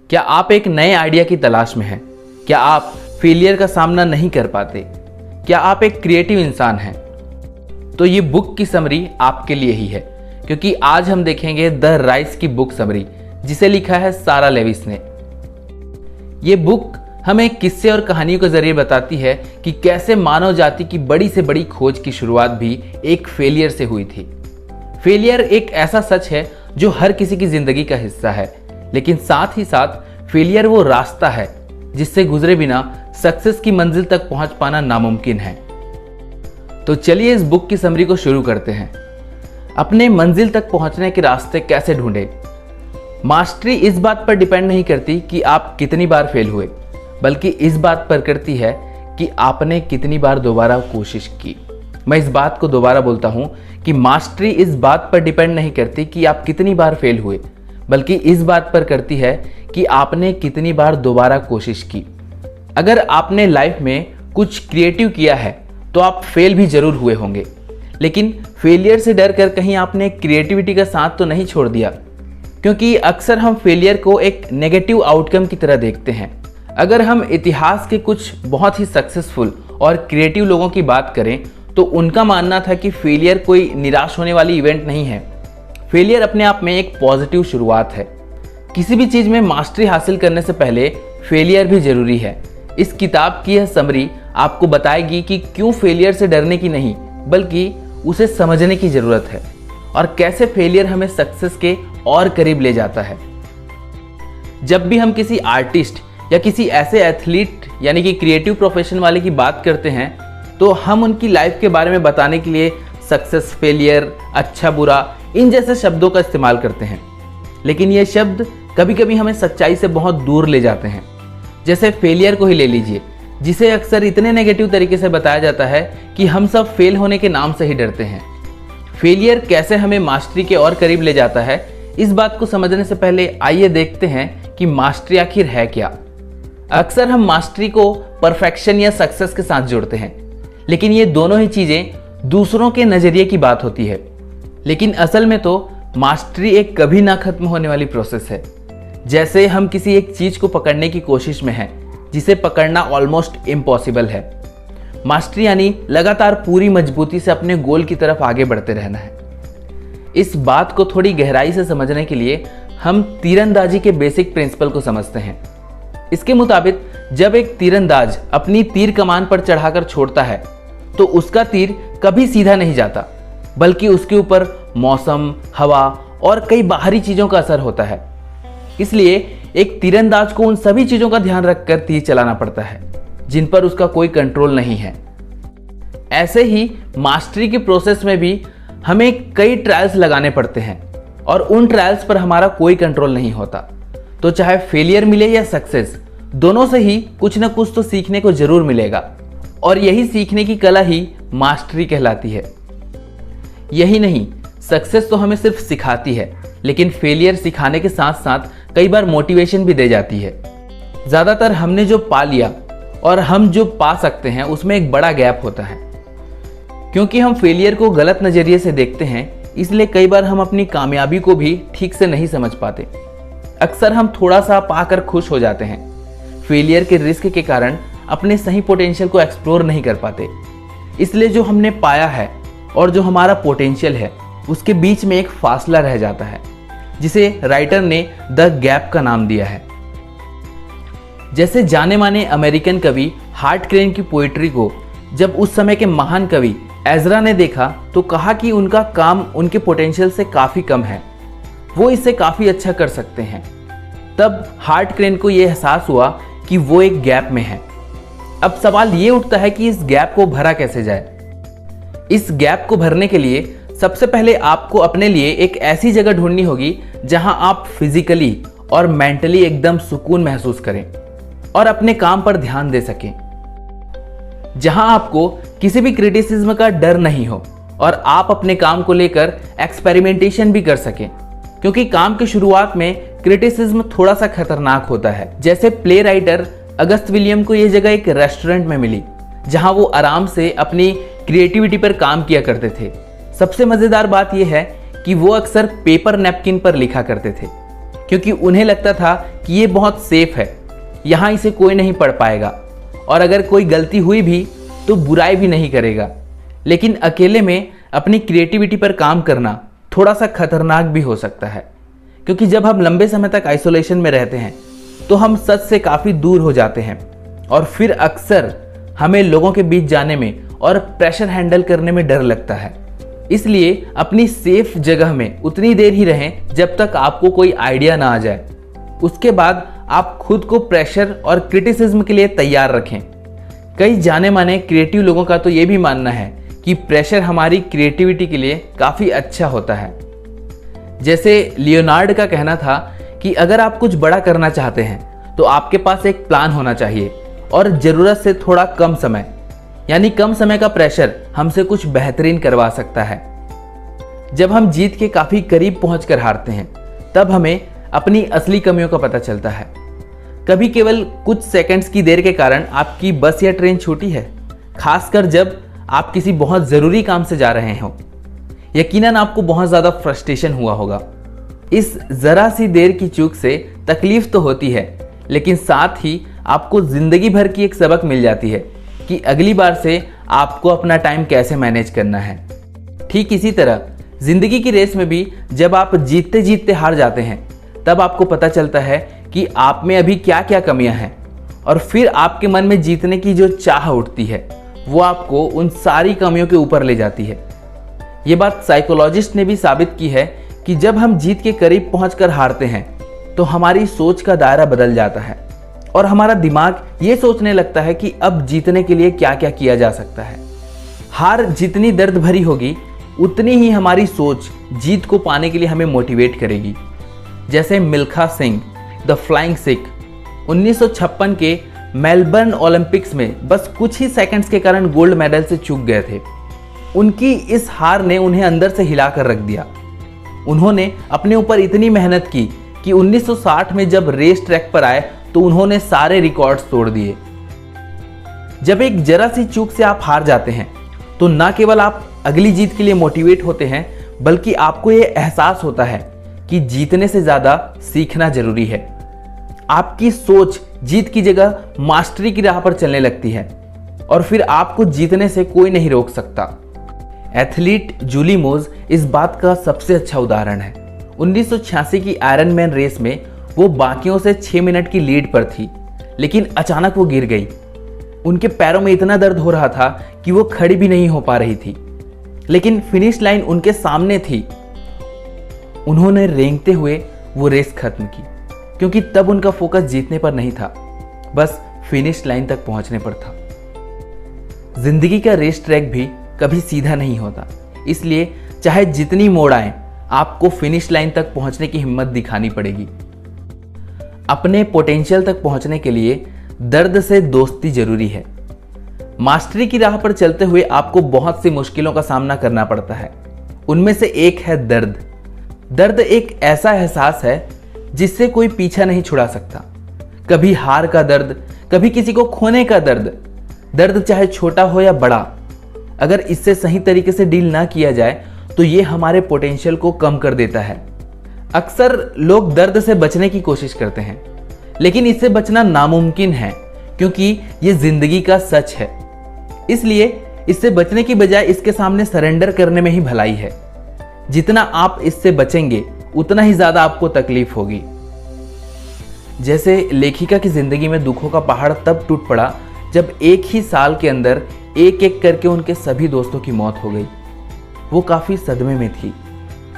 क्या आप एक नए आइडिया की तलाश में हैं? क्या आप फेलियर का सामना नहीं कर पाते? क्या आप एक क्रिएटिव इंसान हैं? तो ये बुक की समरी आपके लिए ही है, क्योंकि आज हम देखेंगे द राइज की बुक समरी, जिसे लिखा है सारा लेविस ने। ये बुक हमें किस्से और कहानियों के जरिए बताती है कि कैसे मानव जाति की बड़ी से बड़ी खोज की शुरुआत भी एक फेलियर से हुई थी। फेलियर एक ऐसा सच है जो हर किसी की जिंदगी का हिस्सा है, लेकिन साथ ही साथ फेलियर वो रास्ता है जिससे गुजरे बिना सक्सेस की मंजिल तक पहुंच पाना नामुमकिन है। तो चलिए इस बुक की समरी को शुरू करते हैं। अपने मंजिल तक पहुंचने के रास्ते कैसे ढूंढें? मास्टरी इस बात पर डिपेंड नहीं करती कि आप कितनी बार फेल हुए, बल्कि इस बात पर करती है कि आपने कितनी बार दोबारा कोशिश की। मैं इस बात को दोबारा बोलता हूं कि मास्टरी इस बात पर डिपेंड नहीं करती कि आप कितनी बार फेल हुए, बल्कि इस बात पर करती है कि आपने कितनी बार दोबारा कोशिश की। अगर आपने लाइफ में कुछ क्रिएटिव किया है तो आप फेल भी जरूर हुए होंगे, लेकिन फेलियर से डर कर कहीं आपने क्रिएटिविटी का साथ तो नहीं छोड़ दिया, क्योंकि अक्सर हम फेलियर को एक नेगेटिव आउटकम की तरह देखते हैं। अगर हम इतिहास के कुछ बहुत ही सक्सेसफुल और क्रिएटिव लोगों की बात करें तो उनका मानना था कि फेलियर कोई निराश होने वाली इवेंट नहीं है। फेलियर अपने आप में एक पॉजिटिव शुरुआत है। किसी भी चीज़ में मास्टरी हासिल करने से पहले फेलियर भी जरूरी है। इस किताब की यह समरी आपको बताएगी कि क्यों फेलियर से डरने की नहीं, बल्कि उसे समझने की ज़रूरत है, और कैसे फेलियर हमें सक्सेस के और करीब ले जाता है। जब भी हम किसी आर्टिस्ट या किसी ऐसे एथलीट यानी कि क्रिएटिव प्रोफेशन वाले की बात करते हैं तो हम उनकी लाइफ के बारे में बताने के लिए सक्सेस, फेलियर, अच्छा बुरा, इन जैसे शब्दों का इस्तेमाल करते हैं। लेकिन ये शब्द कभी कभी हमें सच्चाई से बहुत दूर ले जाते हैं। जैसे फेलियर को ही ले लीजिए, जिसे अक्सर इतने नेगेटिव तरीके से बताया जाता है कि हम सब फेल होने के नाम से ही डरते हैं। फेलियर कैसे हमें मास्टरी के और करीब ले जाता है, इस बात को समझने से पहले आइए देखते हैं कि मास्टरी आखिर है क्या। अक्सर हम मास्टरी को परफेक्शन या सक्सेस के साथ जोड़ते हैं, लेकिन ये दोनों ही चीजें दूसरों के नजरिए की बात होती है। लेकिन असल में तो मास्टरी एक कभी ना खत्म होने वाली प्रोसेस है। जैसे हम किसी एक चीज को पकड़ने की कोशिश में हैं, जिसे पकड़ना ऑलमोस्ट इम्पॉसिबल है। मास्टरी यानी लगातार पूरी मजबूती से अपने गोल की तरफ आगे बढ़ते रहना है। इस बात को थोड़ी गहराई से समझने के लिए हम तीरंदाजी के बेसिक प्रिंसिपल को समझते हैं। इसके मुताबिक जब एक तीरंदाज अपनी तीर कमान पर चढ़ाकर छोड़ता है तो उसका तीर कभी सीधा नहीं जाता, बल्कि उसके ऊपर मौसम, हवा और कई बाहरी चीजों का असर होता है। इसलिए एक तीरंदाज को उन सभी चीजों का ध्यान रखकर तीर चलाना पड़ता है जिन पर उसका कोई कंट्रोल नहीं है। ऐसे ही मास्टरी के प्रोसेस में भी हमें कई ट्रायल्स लगाने पड़ते हैं और उन ट्रायल्स पर हमारा कोई कंट्रोल नहीं होता। तो चाहे फेलियर मिले या सक्सेस, दोनों से ही कुछ ना कुछ तो सीखने को जरूर मिलेगा, और यही सीखने की कला ही मास्टरी कहलाती है। यही नहीं, सक्सेस तो हमें सिर्फ सिखाती है, लेकिन फेलियर सिखाने के साथ साथ कई बार मोटिवेशन भी दे जाती है। ज़्यादातर हमने जो पा लिया और हम जो पा सकते हैं उसमें एक बड़ा गैप होता है। क्योंकि हम फेलियर को गलत नज़रिए से देखते हैं, इसलिए कई बार हम अपनी कामयाबी को भी ठीक से नहीं समझ पाते। अक्सर हम थोड़ा सा पाकर खुश हो जाते हैं। फेलियर के रिस्क के कारण अपने सही पोटेंशियल को एक्सप्लोर नहीं कर पाते। इसलिए जो हमने पाया है और जो हमारा पोटेंशियल है, उसके बीच में एक फासला रह जाता है, जिसे राइटर ने द गैप का नाम दिया है। जैसे जाने माने अमेरिकन कवि हार्ट क्रेन की पोइट्री को जब उस समय के महान कवि एजरा ने देखा तो कहा कि उनका काम उनके पोटेंशियल से काफ़ी कम है, वो इससे काफ़ी अच्छा कर सकते हैं। तब हार्ट क्रेन को यह एहसास हुआ कि वो एक गैप में है। अब सवाल ये उठता है कि इस गैप को भरा कैसे जाए। इस गैप को भरने के लिए सबसे पहले आपको अपने लिए एक ऐसी जगह ढूंढनी होगी जहां आप फिजिकली और मेंटली एकदम सुकून महसूस करें और अपने काम पर ध्यान दे सकें, जहां आपको किसी भी क्रिटिसिज्म का डर नहीं हो और आप अपने काम को लेकर एक्सपेरिमेंटेशन भी कर सकें। क्योंकि काम की शुरुआत में क्रिटिसिज्म थोड़ा सा खतरनाक होता है। जैसे प्ले राइटर अगस्त विलियम को यह जगह एक रेस्टोरेंट में मिली जहां वो आराम से अपनी क्रिएटिविटी पर काम किया करते थे। सबसे मजेदार बात यह है कि वो अक्सर पेपर नैपकिन पर लिखा करते थे। क्योंकि उन्हें लगता था कि ये बहुत सेफ है, यहाँ इसे कोई नहीं पढ़ पाएगा और अगर कोई गलती हुई भी तो बुराई भी नहीं करेगा। लेकिन अकेले में अपनी क्रिएटिविटी पर काम करना थोड़ा सा खतरनाक भी हो सकता है, क्योंकि जब हम लंबे समय तक आइसोलेशन में रहते हैं तो हम सच से काफ़ी दूर हो जाते हैं और फिर अक्सर हमें लोगों के बीच जाने में और प्रेशर हैंडल करने में डर लगता है। इसलिए अपनी सेफ जगह में उतनी देर ही रहें जब तक आपको कोई आइडिया ना आ जाए। उसके बाद आप खुद को प्रेशर और क्रिटिसिज्म के लिए तैयार रखें। कई जाने माने क्रिएटिव लोगों का तो ये भी मानना है कि प्रेशर हमारी क्रिएटिविटी के लिए काफ़ी अच्छा होता है। जैसे लियोनार्ड का कहना था कि अगर आप कुछ बड़ा करना चाहते हैं तो आपके पास एक प्लान होना चाहिए और ज़रूरत से थोड़ा कम समय, यानी कम समय का प्रेशर हमसे कुछ बेहतरीन करवा सकता है। जब हम जीत के काफ़ी करीब पहुंचकर हारते हैं तब हमें अपनी असली कमियों का पता चलता है। कभी केवल कुछ सेकंड्स की देर के कारण आपकी बस या ट्रेन छूटी है, खासकर जब आप किसी बहुत ज़रूरी काम से जा रहे हो। यकीनन आपको बहुत ज़्यादा फ्रस्ट्रेशन हुआ होगा। इस ज़रा सी देर की चूक से तकलीफ तो होती है, लेकिन साथ ही आपको ज़िंदगी भर की एक सबक मिल जाती है कि अगली बार से आपको अपना टाइम कैसे मैनेज करना है। ठीक इसी तरह ज़िंदगी की रेस में भी जब आप जीतते जीतते हार जाते हैं तब आपको पता चलता है कि आप में अभी क्या क्या कमियां हैं, और फिर आपके मन में जीतने की जो चाह उठती है वो आपको उन सारी कमियों के ऊपर ले जाती है। ये बात साइकोलॉजिस्ट ने भी साबित की है कि जब हम जीत के करीब पहुंचकर हारते हैं तो हमारी सोच का दायरा बदल जाता है और हमारा दिमाग ये सोचने लगता है कि अब जीतने के लिए क्या क्या किया जा सकता है। हार जितनी दर्द भरी होगी उतनी ही हमारी सोच जीत को पाने के लिए हमें मोटिवेट करेगी। जैसे मिल्खा सिंह द फ्लाइंग सिख 1956 के मेलबर्न ओलंपिक्स में बस कुछ ही सेकंड्स के कारण गोल्ड मेडल से चूक गए थे। उनकी इस हार ने उन्हें अंदर से हिला कर रख दिया। उन्होंने अपने ऊपर इतनी मेहनत की कि 1960 में जब रेस ट्रैक पर आए तो उन्होंने सारे रिकॉर्ड्स तोड़ दिए। जब एक जरा सी चूक से आप हार जाते हैं तो ना केवल आप अगली जीत के लिए मोटिवेट होते हैं, बल्कि आपको ये एहसास होता है कि जीतने से ज़्यादा सीखना जरूरी है। आपकी सोच जीत की जगह मास्टरी की राह पर चलने लगती है और फिर आपको जीतने से कोई नहीं रोक सकता। एथलीट जूली मोज इस बात का सबसे अच्छा उदाहरण है। 1986 की आयरन मैन रेस में वो बाकियों से 6 मिनट की लीड पर थी, लेकिन अचानक वो गिर गई। उनके पैरों में इतना दर्द हो रहा था कि वो खड़ी भी नहीं हो पा रही थी, लेकिन फिनिश लाइन उनके सामने थी। उन्होंने रेंगते हुए वो रेस खत्म की, क्योंकि तब उनका फोकस जीतने पर नहीं था, बस फिनिश लाइन तक पहुंचने पर था। जिंदगी का रेस ट्रैक भी कभी सीधा नहीं होता, इसलिए चाहे जितनी मोड़ आए आपको फिनिश लाइन तक पहुंचने की हिम्मत दिखानी पड़ेगी। अपने पोटेंशियल तक पहुंचने के लिए दर्द से दोस्ती जरूरी है। मास्टरी की राह पर चलते हुए आपको बहुत सी मुश्किलों का सामना करना पड़ता है। उनमें से एक है दर्द। दर्द एक ऐसा एहसास है जिससे कोई पीछा नहीं छुड़ा सकता। कभी हार का दर्द, कभी किसी को खोने का दर्द। दर्द चाहे छोटा हो या बड़ा, अगर इससे सही तरीके से डील ना किया जाए तो ये हमारे पोटेंशियल को कम कर देता है। अक्सर लोग दर्द से बचने की कोशिश करते हैं, लेकिन इससे बचना नामुमकिन है, क्योंकि ये जिंदगी का सच है। इसलिए इससे बचने की बजाय इसके सामने सरेंडर करने में ही भलाई है। जितना आप इससे बचेंगे उतना ही ज्यादा आपको तकलीफ होगी। जैसे लेखिका की जिंदगी में दुखों का पहाड़ तब टूट पड़ा जब एक ही साल के अंदर एक एक करके उनके सभी दोस्तों की मौत हो गई। वो काफी सदमे में थी।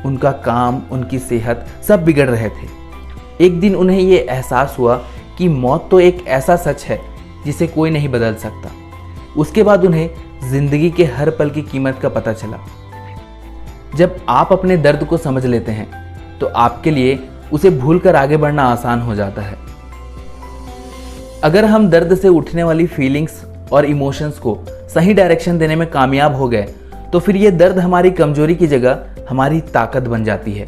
उनका काम, उनकी सेहत सब बिगड़ रहे थे। एक दिन उन्हें ये एहसास हुआ कि मौत तो एक ऐसा सच है जिसे कोई नहीं बदल सकता। उसके बाद उन्हें जिंदगी के हर पल की कीमत का पता चला। जब आप अपने दर्द को समझ लेते हैं तो आपके लिए उसे भूलकर आगे बढ़ना आसान हो जाता है। अगर हम दर्द से उठने वाली फीलिंग्स और इमोशंस को सही डायरेक्शन देने में कामयाब हो गए तो फिर ये दर्द हमारी कमजोरी की जगह हमारी ताकत बन जाती है।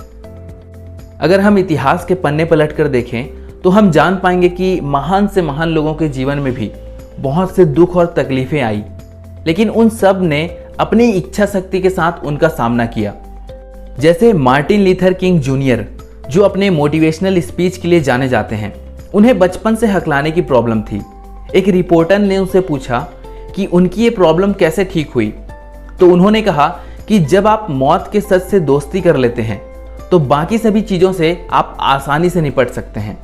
अगर हम इतिहास के पन्ने पलटकर देखें तो हम जान पाएंगे कि महान से महान लोगों के जीवन में भी बहुत से दुख और तकलीफें आई, लेकिन उन सब ने अपनी इच्छा शक्ति के साथ उनका सामना किया। जैसे मार्टिन लीथर किंग जूनियर जो अपने मोटिवेशनल स्पीच के लिए जाने जाते हैं, उन्हें बचपन से हकलाने की प्रॉब्लम थी। एक रिपोर्टर ने उनसे पूछा कि उनकी ये प्रॉब्लम कैसे ठीक हुई, तो उन्होंने कहा कि जब आप मौत के सच से दोस्ती कर लेते हैं तो बाकी सभी चीज़ों से आप आसानी से निपट सकते हैं।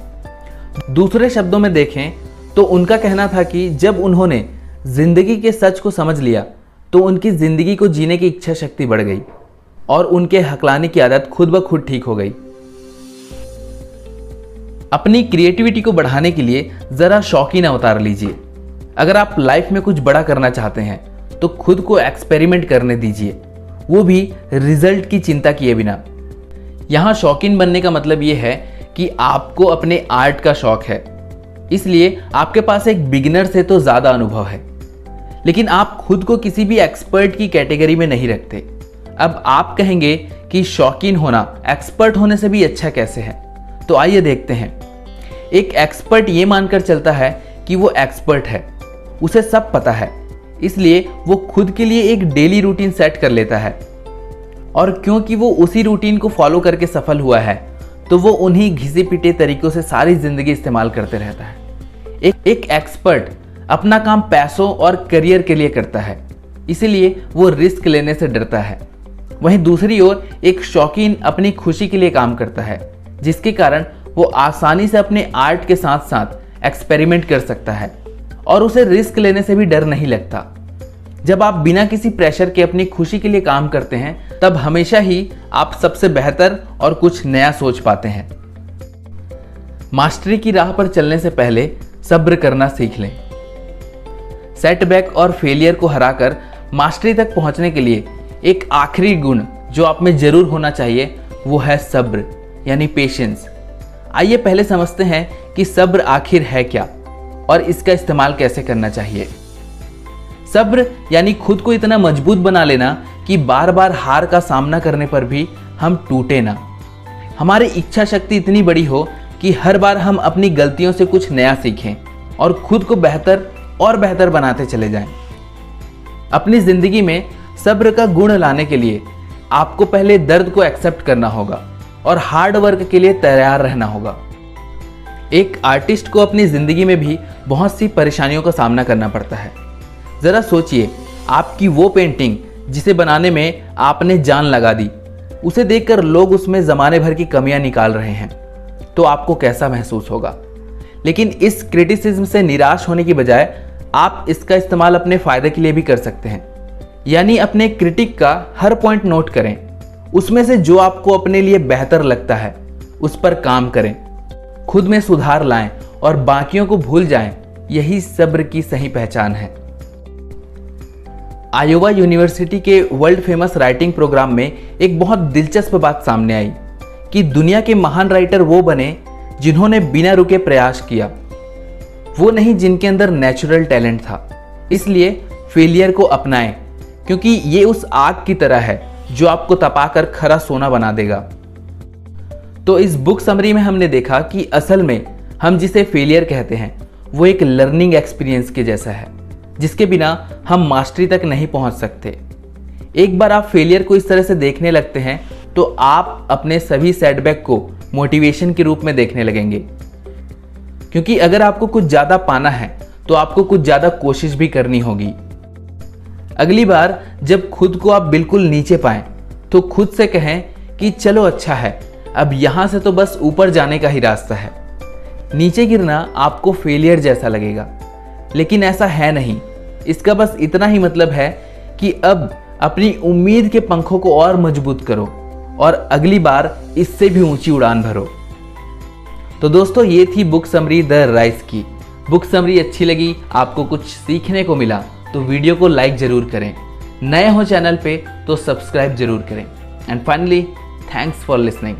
दूसरे शब्दों में देखें तो उनका कहना था कि जब उन्होंने जिंदगी के सच को समझ लिया तो उनकी ज़िंदगी को जीने की इच्छा शक्ति बढ़ गई और उनके हकलाने की आदत खुद ब खुद ठीक हो गई। अपनी क्रिएटिविटी को बढ़ाने के लिए ज़रा शौकीन अवतार लीजिए। अगर आप लाइफ में कुछ बड़ा करना चाहते हैं तो खुद को एक्सपेरिमेंट करने दीजिए, वो भी रिजल्ट की चिंता किए बिना। यहाँ शौकीन बनने का मतलब ये है कि आपको अपने आर्ट का शौक है, इसलिए आपके पास एक बिगिनर से तो ज़्यादा अनुभव है, लेकिन आप खुद को किसी भी एक्सपर्ट की कैटेगरी में नहीं रखते। अब आप कहेंगे कि शौकीन होना एक्सपर्ट होने से भी अच्छा कैसे है, तो आइए देखते हैं। एक एक्सपर्ट ये मानकर चलता है कि वो एक्सपर्ट है, उसे सब पता है, इसलिए वो खुद के लिए एक डेली रूटीन सेट कर लेता है, और क्योंकि वो उसी रूटीन को फॉलो करके सफल हुआ है तो वो उन्हीं घिसे पिटे तरीकों से सारी जिंदगी इस्तेमाल करते रहता है। एक एक्सपर्ट अपना काम पैसों और करियर के लिए करता है, इसीलिए वो रिस्क लेने से डरता है। वहीं दूसरी ओर एक शौकीन अपनी खुशी के लिए काम करता है, जिसके कारण वो आसानी से अपने आर्ट के साथ साथ एक्सपेरिमेंट कर सकता है और उसे रिस्क लेने से भी डर नहीं लगता। जब आप बिना किसी प्रेशर के अपनी खुशी के लिए काम करते हैं तब हमेशा ही आप सबसे बेहतर और कुछ नया सोच पाते हैं। मास्टरी की राह पर चलने से पहले सब्र करना सीख लें। सेटबैक और फेलियर को हराकर मास्टरी तक पहुंचने के लिए एक आखिरी गुण जो आप में जरूर होना चाहिए वो है सब्र, यानी पेशेंस। आइए पहले समझते हैं कि सब्र आखिर है क्या और इसका इस्तेमाल कैसे करना चाहिए। सब्र यानी खुद को इतना मजबूत बना लेना कि बार बार हार का सामना करने पर भी हम टूटे ना। हमारी इच्छा शक्ति इतनी बड़ी हो कि हर बार हम अपनी गलतियों से कुछ नया सीखें और खुद को बेहतर और बेहतर बनाते चले जाएं। अपनी जिंदगी में सब्र का गुण लाने के लिए आपको पहले दर्द को एक्सेप्ट करना होगा और हार्ड वर्क के लिए तैयार रहना होगा। एक आर्टिस्ट को अपनी जिंदगी में भी बहुत सी परेशानियों का सामना करना पड़ता है। जरा सोचिए, आपकी वो पेंटिंग जिसे बनाने में आपने जान लगा दी, उसे देखकर लोग उसमें ज़माने भर की कमियां निकाल रहे हैं, तो आपको कैसा महसूस होगा। लेकिन इस क्रिटिसिज्म से निराश होने की बजाय आप इसका इस्तेमाल अपने फ़ायदे के लिए भी कर सकते हैं। यानी अपने क्रिटिक का हर पॉइंट नोट करें, उसमें से जो आपको अपने लिए बेहतर लगता है उस पर काम करें, खुद में सुधार लाएं और बाकियों को भूल जाएं। यही सब्र की सही पहचान है। आयोवा यूनिवर्सिटी के वर्ल्ड फेमस राइटिंग प्रोग्राम में एक बहुत दिलचस्प बात सामने आई कि दुनिया के महान राइटर वो बने जिन्होंने बिना रुके प्रयास किया, वो नहीं जिनके अंदर नेचुरल टैलेंट था। इसलिए फेलियर को अपनाएं, क्योंकि ये उस आग की तरह है जो आपको तपाकर खरा सोना बना देगा। तो इस बुक समरी में हमने देखा कि असल में हम जिसे फेलियर कहते हैं वो एक लर्निंग एक्सपीरियंस के जैसा है, जिसके बिना हम मास्टरी तक नहीं पहुंच सकते। एक बार आप फेलियर को इस तरह से देखने लगते हैं तो आप अपने सभी सेटबैक को मोटिवेशन के रूप में देखने लगेंगे, क्योंकि अगर आपको कुछ ज़्यादा पाना है तो आपको कुछ ज़्यादा कोशिश भी करनी होगी। अगली बार जब खुद को आप बिल्कुल नीचे पाएं तो खुद से कहें कि चलो अच्छा है, अब यहाँ से तो बस ऊपर जाने का ही रास्ता है। नीचे गिरना आपको फेलियर जैसा लगेगा, लेकिन ऐसा है नहीं। इसका बस इतना ही मतलब है कि अब अपनी उम्मीद के पंखों को और मजबूत करो और अगली बार इससे भी ऊंची उड़ान भरो। तो दोस्तों, ये थी बुक समरी द राइज की। बुक समरी अच्छी लगी, आपको कुछ सीखने को मिला तो वीडियो को लाइक जरूर करें। नए हो चैनल पे तो सब्सक्राइब जरूर करें। And finally, thanks for listening.